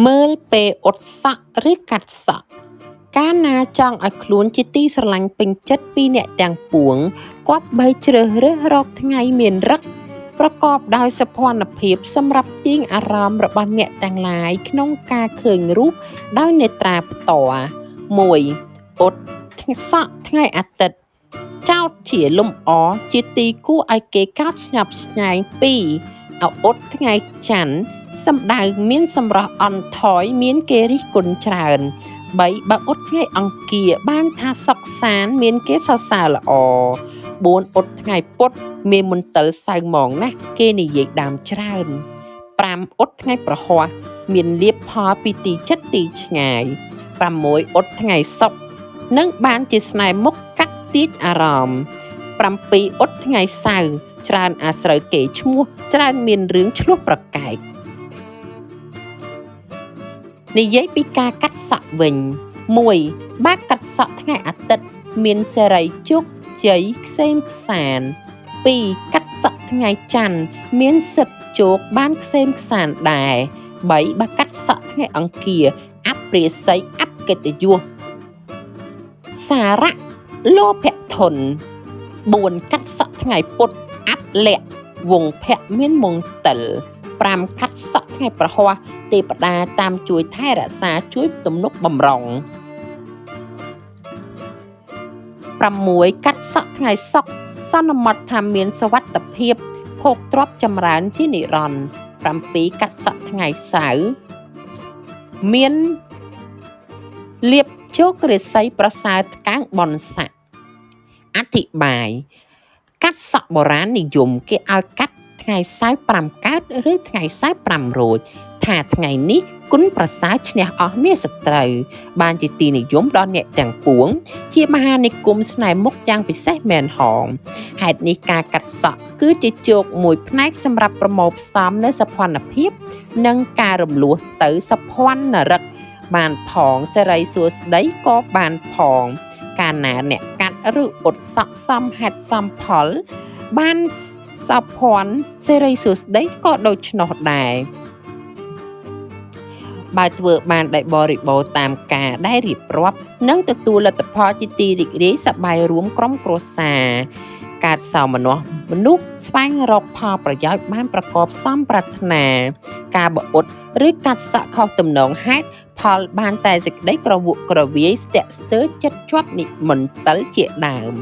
មើលពេលអ៊ុតសក់ឬកាត់សក់កាលណាចង់ឲ្យខ្លួនជាទីស្រឡាញ់ពេញចិត្តពីអ្នកទាំងពួងគប្បីជ្រើសរើសរកថ្ងៃមានរឹកប្រកបដោយសោភ័ណភាពសម្រាប់ទាញអារម្មណ៍របស់អ្នកទាំងឡាយក្នុងការឃើញរូបដោយនេត្រាផ្ទាល់ 1. អ៊ុតសក់ថ្ងៃអាទិត្យចោទជាលំអជាទីគួរឲ្យគេកោតស្ញប់ស្ញែង 2. អ៊ុតថ្ងៃច័ន្ទសម្ដៅមានសម្រស់អន់ថយមានគេរិះគន់ច្រើន 3. បើអ៊ុតថ្ងៃអង្គារបានថាសុខសាន្តមានគេសរសើរល្អ 4. អ៊ុតថ្ងៃពុធមានមន្ទិលសៅហ្មងណាស់គេនិយាយដើមច្រើន 5. អ៊ុតថ្ងៃប្រហ័សមានលៀបផលពីទីចិត្តទីឆ្ងាយ 6. អ៊ុតថ្ងៃសុក្រនឹងបានជាស្នេហ៍មុខកាត់ទាញអារម្មណ៍ 7. អ៊ុតថ្ងៃសៅរ៍ច្រើនអាស្រូវគេឈ្មោះច្រើនមានរឿងឆ្លោះប្រកែកនិយាយពីការកាត់សក់វិញ 1. បើកាត់សក់ថ្ងៃអាទិត្យមានសេរីជោគជ័យក្សេមក្សាន្ត 2. កាត់សក់ថ្ងៃច័ន្ទមានសិទ្ធិជោគបានក្សេមក្សាន្តដែរ 3. បើកាត់សក់ថ្ងៃអង្គារអព្រាស័យអបកិត្តិយសសារៈលោភៈធន 4. កាត់សក់ថ្ងៃពុធអបលក្ខវង្សភៈមានមង្គល 5. កាត់សក់ថ្ងៃប្រហ័សទេវតាតាមជួយថែរក្សាជួយទំនុកបំរុង 6. កាត់សក់ថ្ងៃសុក្រសន្មតថាមានសុវត្ថិភាពភោគទ្រព្យចម្រើនជានិរន្តរ៍ 7. កាត់សក់ថ្ងៃសៅរ៍មានលៀបជោគរាសីប្រសើរថ្កើងបនស័ក្តិអធិប្បាយកាត់សក់បុរាណនិយមគេឲ្យកាត់ថ្ងៃសៅរ៍5កើតឬថ្ងៃសៅរ៍5រោចថាថ្ងៃនេះគុណប្រសើរឈ្នះអស់មាសត្រូវបានជាទីនិយមដល់អ្នកទាំងពួងជាមហានិគមស្នេហ៍មុខយ៉ាងពិសេសមែនហងហេតុនេះការកាត់សក់គឺជាជោគមួយផ្នែកសម្រាប់ប្រមូលផ្សំនៅសោភ័ណភាពនិងការរំលោះទៅសោភ័ណរឹកបានផងសេរីសួស្តីក៏បានផងកាលណាអ្នកកាត់ឬអ៊ុតសក់សមហេតុសមផលបានសោភ័ណសេរីសួស្តីក៏ដូច្នោះដែរបើធ្វើបានដោយបរិបូរណ៍តាមការដែលរៀបរាប់និងទទួលលទ្ធផលជាទីរីករាយសប្បាយរួមក្រុមគ្រួសារកើតសោមនស្សមនុស្សស្វែងរកផលប្រយោជន៍បានប្រកបសមប្រាថ្នាការបអ៊ុតឬកាត់សក់ខុសទំនងហេតុផលបានតែសេចក្តីក្រវក់ក្រវាយស្ទាក់ស្ទើរចិត្តជាប់និមន្តលជាដើម